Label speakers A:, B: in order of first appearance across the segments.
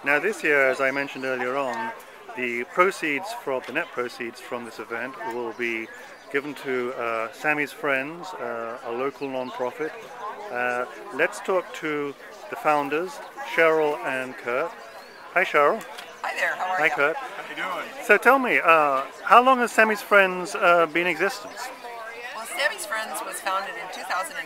A: Now this year, as I mentioned earlier on, the net proceeds from this event will be given to Sammy's Friends, a local non-profit. Let's talk to the founders, Cheryl and Kurt. Hi, Cheryl.
B: Hi there, how are
A: you? Hi, Kurt.
C: How you doing?
A: So tell me, how long has Sammy's Friends been in existence?
B: Well, Sammy's Friends was founded in 2004,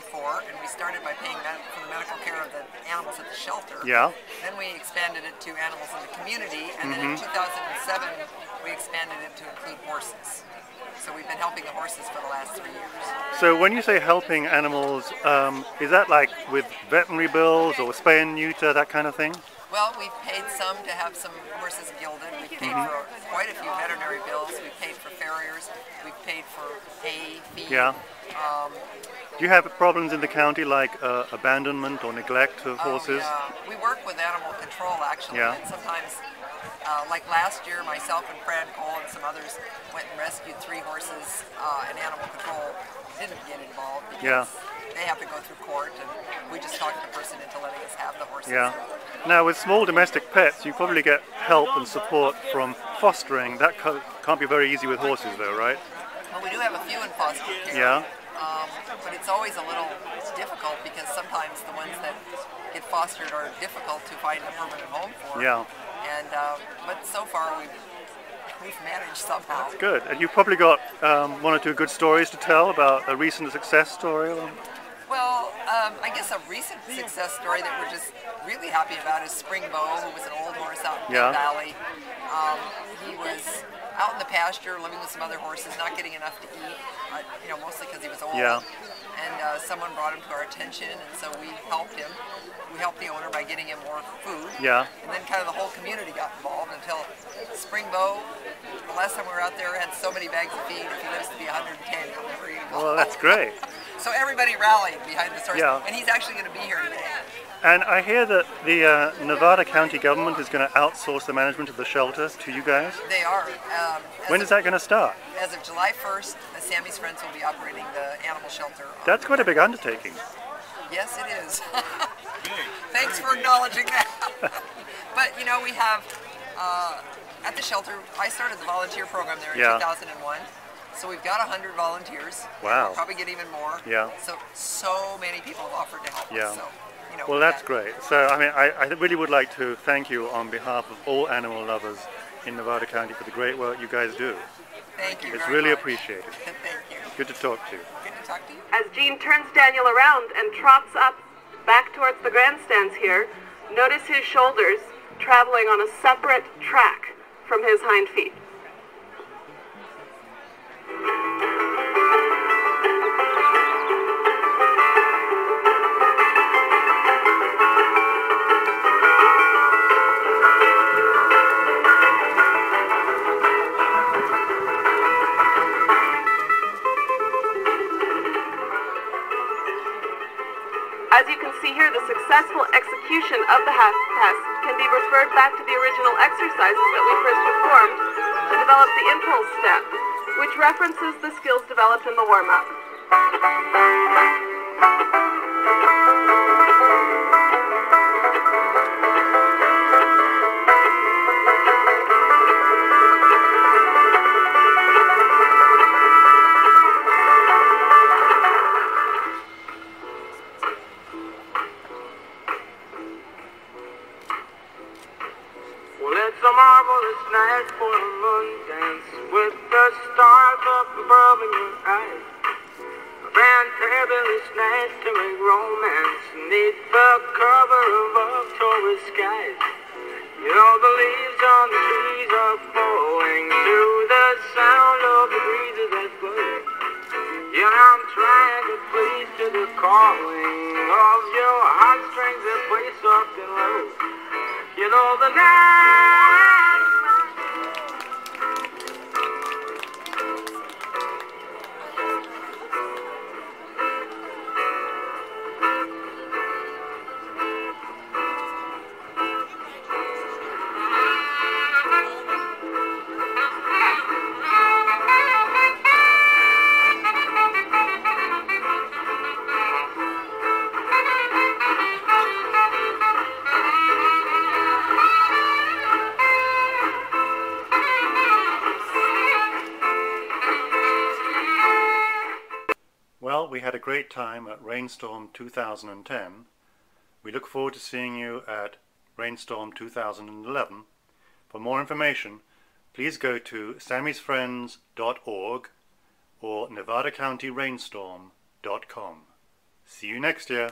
B: and we started by paying for the medical care of the animals at the shelter.
A: Yeah.
B: Then we expanded it to animals in the community, and then in 2007 we expanded it to include horses. So we've been helping the horses for the last 3 years.
A: So when you say helping animals, is that like with veterinary bills or spay and neuter, that kind of thing?
B: Well, we've paid some to have some horses gilded. We've paid for quite a few veterinary bills. We've paid for farriers. We've paid for hay, feed.
A: Yeah. Do you have problems in the county like abandonment or neglect of horses?
B: Yeah. We work with animal control actually,
A: Yeah.
B: and sometimes, like last year, myself and Fran Cole and some others went and rescued 3 horses, and animal control didn't get involved because they have to go through court, and we just talked the person into letting us have the horses.
A: Yeah. Now with small domestic pets, you probably get help and support from fostering. That can't be very easy with horses though, right?
B: Well, we do have a few in foster care.
A: Yeah.
B: But it's always a little difficult because sometimes the ones that get fostered are difficult to find a permanent home for.
A: Yeah.
B: And but so far we've managed somehow.
A: That's good. And you've probably got 1 or 2 good stories to tell about a recent success story.
B: Well, I guess a recent success story that we're just really happy about is Spring Bow, who was an old horse out in the valley. He was out in the pasture living with some other horses, not getting enough to eat, mostly because he was old.
A: Yeah.
B: And someone brought him to our attention, and so we helped him. We helped the owner by getting him more food.
A: Yeah.
B: And then kind of the whole community got involved until Spring Bow, the last time we were out there, had so many bags of feed. If he lives to be 110, he'll never eat them all.
A: Well, that's great.
B: So everybody rallied behind this horse,
A: Yeah.
B: and he's actually going to be here today.
A: And I hear that the Nevada County government is going to outsource the management of the shelter to you guys.
B: They are.
A: When is that going to start?
B: As of July 1st, Sammy's Friends will be operating the animal shelter.
A: That's quite a big undertaking.
B: Yes, it is. Thanks for acknowledging that. But we have at the shelter. I started the volunteer program there in 2001. So we've got 100 volunteers.
A: Wow.
B: We'll probably get even more.
A: Yeah.
B: So many people have offered to help us. So,
A: well, that's great. So, I mean, I really would like to thank you on behalf of all animal lovers in Nevada County for the great work you guys do.
B: Thank you.
A: It's
B: very
A: really
B: much.
A: appreciated.
B: Thank you.
A: Good to talk to you.
B: Good to talk to you.
D: As Gene turns Daniel around and trots up back towards the grandstands here, notice his shoulders traveling on a separate track from his hind feet. As you can see here, the successful execution of the half test can be referred back to the original exercises that we first performed to develop the impulse step, which references the skills developed in the warm-up.
E: It's a marvelous night for a moon dance with the stars up above in your eyes. A fantabulous night to make romance neath the cover of October skies. You know the leaves on the trees are falling to the sound of the breezes that blow. Yeah, I'm trying to please to the calling of your heartstrings that play soft and low. You know the night.
A: we had a great time at Reinstorm 2010. We look forward to seeing you at Reinstorm 2011. For more information, please go to sammysfriends.org or nevadacountyreinstorm.com. See you next year.